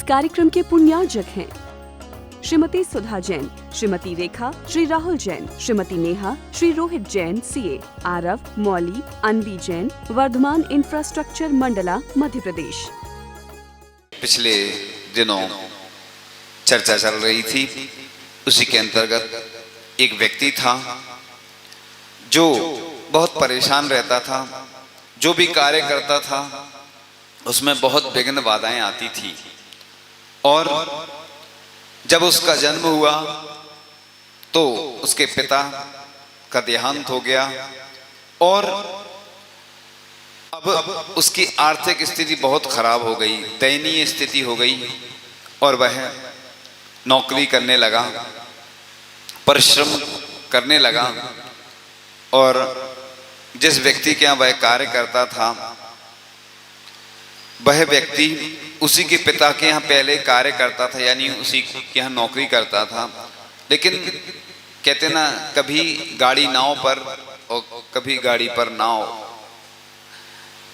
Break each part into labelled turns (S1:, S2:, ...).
S1: इस कार्यक्रम के पुण्यार्जक हैं श्रीमती सुधा जैन, श्रीमती रेखा, श्री राहुल जैन, श्रीमती नेहा, श्री रोहित जैन सीए, आरव, मौली, अनवी जैन, वर्धमान इंफ्रास्ट्रक्चर मंडला, मध्य प्रदेश।
S2: पिछले दिनों चर्चा चल रही थी, उसी के अंतर्गत एक व्यक्ति था जो बहुत परेशान रहता था। जो भी कार्य करता था उसमें बहुत विघ्न बाधाएं आती थी, और जब उसका जन्म हुआ तो उसके पिता का देहांत हो गया, और अब उसकी आर्थिक स्थिति बहुत खराब हो गई, दयनीय स्थिति हो गई, और वह नौकरी करने लगा, परिश्रम करने लगा, और जिस व्यक्ति के यहाँ वह कार्य करता था वह व्यक्ति उसी के पिता के यहाँ पहले कार्य करता था, यानी उसी के यहाँ नौकरी करता था। लेकिन कहते ना, कभी गाड़ी नाव पर और कभी गाड़ी पर नाव,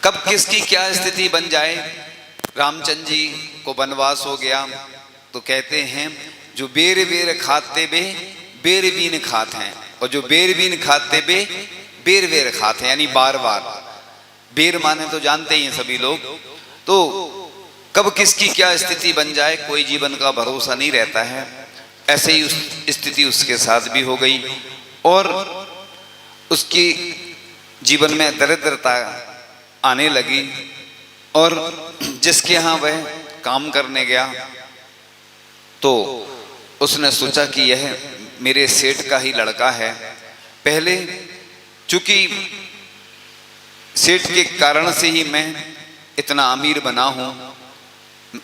S2: कब किसकी क्या स्थिति बन जाए। रामचंद्र जी को वनवास हो गया तो कहते हैं जो बेर बेर खाते बे बेर बीन खात हैं, और जो बेर बीन खाते बे बेर बेर खाते हैं, यानी बार बार। बेर माने तो जानते ही हैं सभी लोग। तो कब किसकी क्या स्थिति बन जाए कोई जीवन का भरोसा नहीं रहता है। ऐसे ही उस स्थिति उसके साथ भी हो गई, और उसकी जीवन में दरिद्रता आने लगी, और जिसके यहाँ वह काम करने गया तो उसने सोचा कि यह मेरे सेठ का ही लड़का है। पहले चूंकि सेठ के कारण से ही मैं इतना अमीर बना हूँ,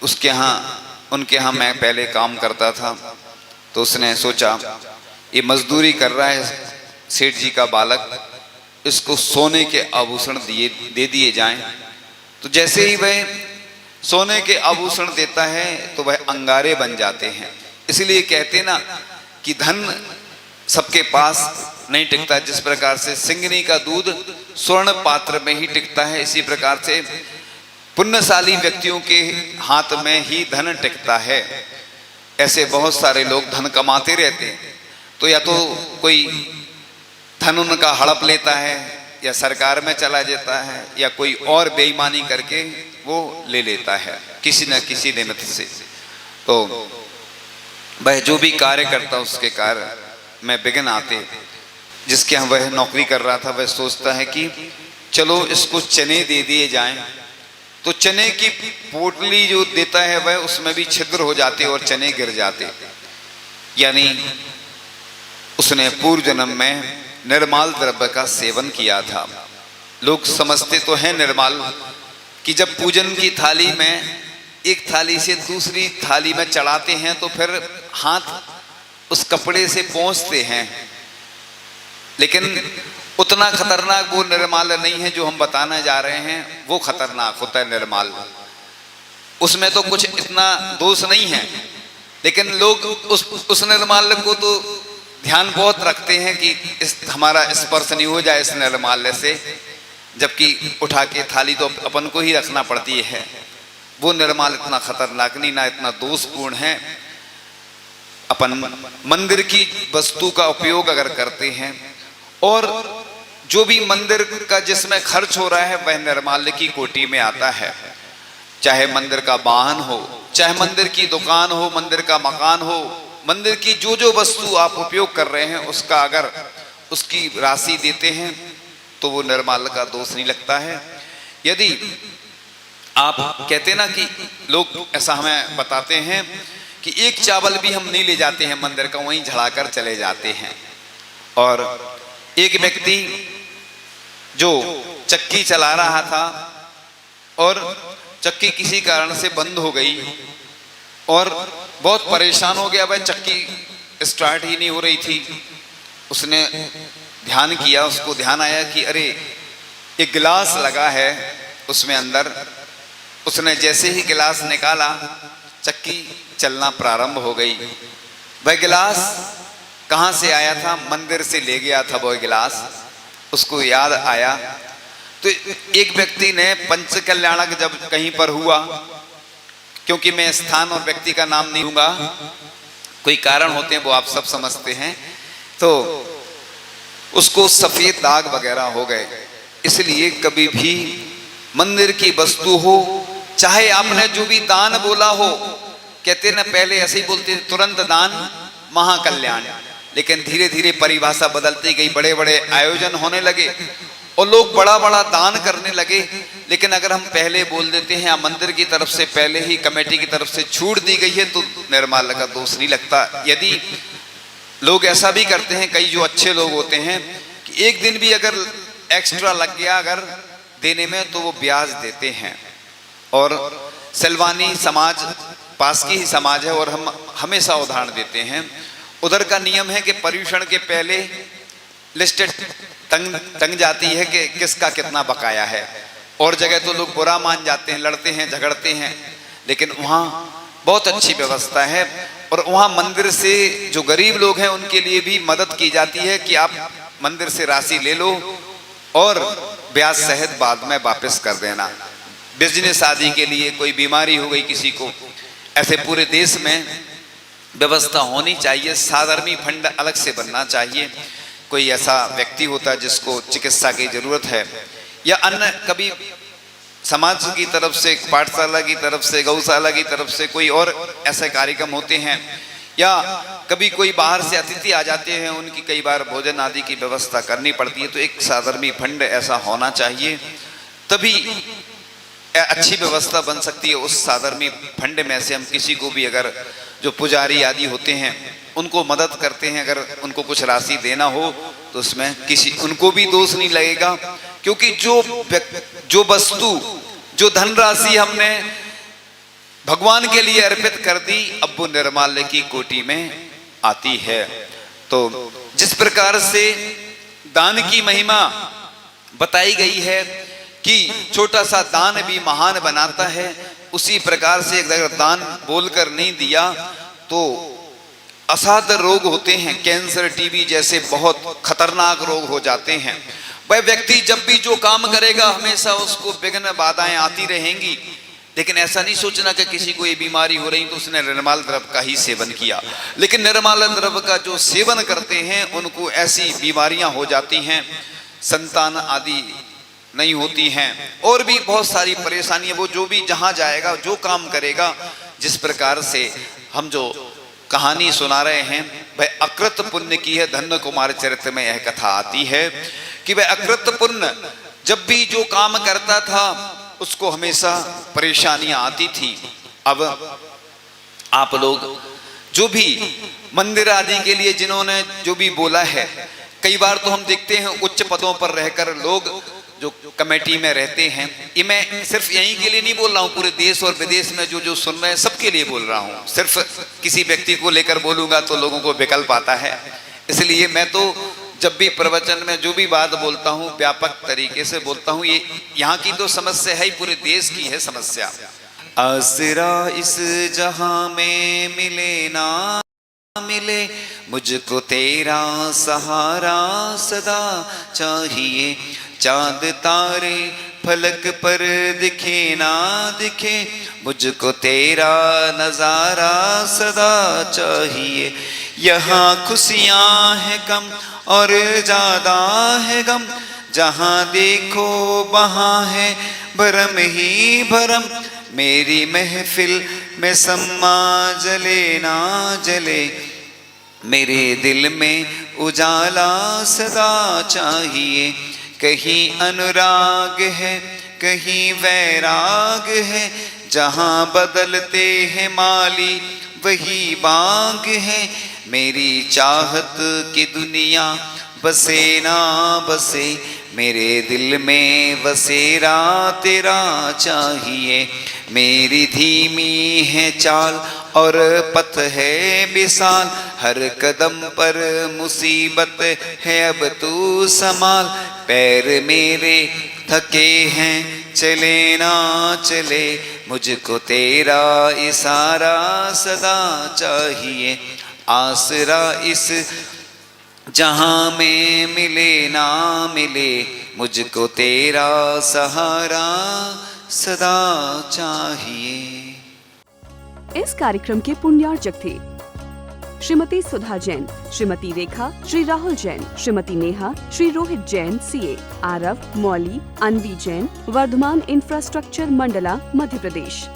S2: उसके यहाँ उनके यहाँ मैं पहले काम करता था, तो उसने सोचा ये मजदूरी कर रहा है सेठ जी का बालक, इसको सोने के आभूषण दे दिए जाएं। तो जैसे ही वह सोने के आभूषण देता है तो वह अंगारे बन जाते हैं। इसलिए कहते ना कि धन सबके पास नहीं टिकता। जिस प्रकार से सिंगनी का दूध स्वर्ण पात्र में ही टिकता है, इसी प्रकार से पुण्यशाली व्यक्तियों के हाथ में ही धन टिकता है। ऐसे बहुत सारे लोग धन कमाते रहते हैं, तो या तो कोई धन उनका हड़प लेता है, या सरकार में चला जाता है, या कोई और बेईमानी करके वो ले लेता है किसी न किसी निमित्त से। तो वह जो भी कार्य करता उसके कार्य में विघ्न आते। जिसके यहाँ वह नौकरी कर रहा था वह सोचता है कि चलो इसको चने दे दिए जाएं, तो चने की पोटली जो देता है वह उसमें भी छिद्र हो जाते और चने गिर जाते। यानी उसने पूर्व जन्म में निर्माल द्रव्य का सेवन किया था। लोग समझते तो हैं निर्माल कि जब पूजन की थाली में एक थाली से दूसरी थाली में चढ़ाते हैं तो फिर हाथ उस कपड़े से पोंछते हैं, लेकिन उतना खतरनाक वो निर्माल नहीं है जो हम बताने जा रहे हैं। वो खतरनाक होता है निर्माल, उसमें तो कुछ इतना दोष नहीं है, लेकिन लोग उस निर्माल को तो ध्यान बहुत रखते हैं कि हमारा स्पर्श नहीं हो जाए इस निर्माल्य से, जबकि उठा के थाली तो अपन को ही रखना पड़ती है। वो निर्माल इतना खतरनाक नहीं, ना इतना दोषपूर्ण है। अपन मंदिर की वस्तु का उपयोग अगर करते हैं, और जो भी मंदिर का जिसमें खर्च हो रहा है वह निर्माल्य की कोटि में आता है। चाहे मंदिर का वाहन हो, चाहे मंदिर की दुकान हो, मंदिर का मकान हो, मंदिर की जो जो वस्तु आप उपयोग कर रहे हैं उसका अगर उसकी राशि देते हैं तो वो निर्माल्य का दोष नहीं लगता है। यदि आप कहते ना कि लोग ऐसा हमें बताते हैं कि एक चावल भी हम नहीं ले जाते हैं मंदिर का, वहीं झड़ाकर चले जाते हैं। और एक व्यक्ति जो चक्की चला रहा था और चक्की किसी कारण से बंद हो गई और बहुत परेशान हो गया। वह चक्की स्टार्ट ही नहीं हो रही थी। उसने ध्यान किया, उसको ध्यान आया कि अरे एक गिलास लगा है उसमें अंदर। उसने जैसे ही गिलास निकाला चक्की चलना प्रारंभ हो गई। वह गिलास कहाँ से आया था? मंदिर से ले गया था वह गिलास। उसको याद आया तो एक व्यक्ति ने पंच कल्याणक जब कहीं पर हुआ क्योंकि मैं स्थान और व्यक्ति का नाम नहीं लूंगा, कोई कारण होते हैं वो आप सब समझते हैं, तो उसको सफेद दाग वगैरह हो गए। इसलिए कभी भी मंदिर की वस्तु हो, चाहे आपने जो भी दान बोला हो, कहते ना पहले ऐसे ही बोलते तुरंत दान महाकल्याण, लेकिन धीरे धीरे परिभाषा बदलती गई, बड़े बड़े आयोजन होने लगे और लोग बड़ा बड़ा दान करने लगे। लेकिन अगर हम पहले बोल देते हैं या मंदिर की तरफ से पहले ही कमेटी की तरफ से छूट दी गई है तो निर्माल्य का दोष नहीं लगता। यदि लोग ऐसा भी करते हैं, कई जो अच्छे लोग होते हैं कि एक दिन भी अगर एक्स्ट्रा लग गया अगर देने में तो वो ब्याज देते हैं। और सेल्वानी समाज पास की ही समाज है और हम हमेशा उदाहरण देते हैं। उधर का नियम है कि पर्यूषण के पहले लिस्टेड तंग जाती है कि किसका कितना बकाया है, और जगह तो लोग बुरा मान जाते हैं, लड़ते हैं, झगड़ते हैं, लेकिन वहाँ बहुत अच्छी व्यवस्था है। और वहाँ मंदिर से जो गरीब लोग हैं उनके लिए भी मदद की जाती है कि आप मंदिर से राशि ले लो और ब्याज सहित बाद में वापस कर देना। बिजनेस आदि के लिए, कोई बीमारी हो गई किसी को, ऐसे पूरे देश में व्यवस्था होनी चाहिए। साधर्मी फंड अलग से बनना चाहिए। कोई ऐसा व्यक्ति होता है जिसको चिकित्सा की जरूरत है या अन्य कभी समाज की तरफ से, पाठशाला की तरफ से, गौशाला की तरफ से कोई और ऐसे कार्यक्रम होते हैं, या कभी कोई बाहर से अतिथि आ जाते हैं, उनकी कई बार भोजन आदि की व्यवस्था करनी पड़ती है, तो एक साधर्मी फंड ऐसा होना चाहिए, तभी अच्छी व्यवस्था बन सकती है। उस साधर्मी फंड में से हम किसी को भी, अगर जो पुजारी आदि होते हैं उनको मदद करते हैं, अगर उनको कुछ राशि देना हो तो उसमें किसी उनको भी दोष नहीं लगेगा, क्योंकि जो वस्तु, जो धनराशि हमने भगवान के लिए अर्पित कर दी, अब वो निर्माल्य की कोटि में आती है। तो जिस प्रकार से दान की महिमा बताई गई है कि छोटा सा दान भी महान बनाता है, उसी प्रकार से अगर दान बोलकर नहीं दिया तो असाध्य रोग होते हैं, कैंसर, टीबी जैसे बहुत खतरनाक रोग हो जाते हैं। वह व्यक्ति जब भी जो काम करेगा हमेशा उसको विघ्न बाधाएं आती रहेंगी, लेकिन ऐसा नहीं सोचना कि किसी को ये बीमारी हो रही तो उसने निर्मल द्रव्य का ही सेवन किया। लेकिन निर्मल द्रव्य का जो सेवन करते हैं उनको ऐसी बीमारियां हो जाती हैं, संतान आदि नहीं होती हैं, और भी बहुत सारी परेशानियां। वो जो भी जहां जाएगा, जो काम करेगा, जिस प्रकार से हम जो कहानी सुना रहे हैं वह अकृत पुण्य की है। धन्य कुमार चरित्र में यह कथा आती है कि वह अकृत पुण्य जब भी जो काम करता था उसको हमेशा परेशानियां आती थी। अब आप लोग जो भी मंदिर आदि के लिए जिन्होंने जो भी बोला है, कई बार तो हम देखते हैं उच्च पदों पर रहकर लोग जो कमेटी में रहते हैं, ये मैं सिर्फ यहीं के लिए नहीं बोल रहा हूँ, पूरे देश और विदेश में जो सुन रहे हैं सबके लिए बोल रहा हूँ। सिर्फ किसी व्यक्ति को लेकर बोलूंगा तो लोगों को विकल्प आता है, इसलिए मैं तो जब भी प्रवचन में जो भी बात बोलता हूँ व्यापक तरीके से बोलता हूँ। ये यहाँ की तो समस्या है ही, पूरे देश की है समस्या। आसरा इस जहां में मिले ना मिले, मुझको तेरा सहारा सदा चाहिए। चांद तारे फलक पर दिखे ना दिखे, मुझको तेरा नजारा सदा चाहिए। यहाँ खुशियाँ हैं कम और ज्यादा है गम, जहाँ देखो वहाँ है भरम ही भरम। मेरी महफिल में सम्मा जले ना जले, मेरे दिल में उजाला सदा चाहिए। कहीं अनुराग है कहीं वैराग है, जहाँ बदलते हैं माली वही बाग है। मेरी चाहत की दुनिया बसे ना बसे, मेरे दिल में बसेरा तेरा चाहिए। मेरी धीमी है चाल और पथ है विशाल, हर कदम पर मुसीबत है अब तू संभाल। पैर मेरे थके हैं चले ना चले, मुझको तेरा इशारा सदा चाहिए। आसरा इस जहां में मिले ना मिले, मुझको तेरा सहारा सदा चाहिए।
S1: इस कार्यक्रम के पुण्यार्चक थे श्रीमती सुधा जैन, श्रीमती रेखा, श्री राहुल जैन, श्रीमती नेहा, श्री रोहित जैन सीए, आरव, मौली, अनवी जैन, वर्धमान इंफ्रास्ट्रक्चर मंडला, मध्य प्रदेश।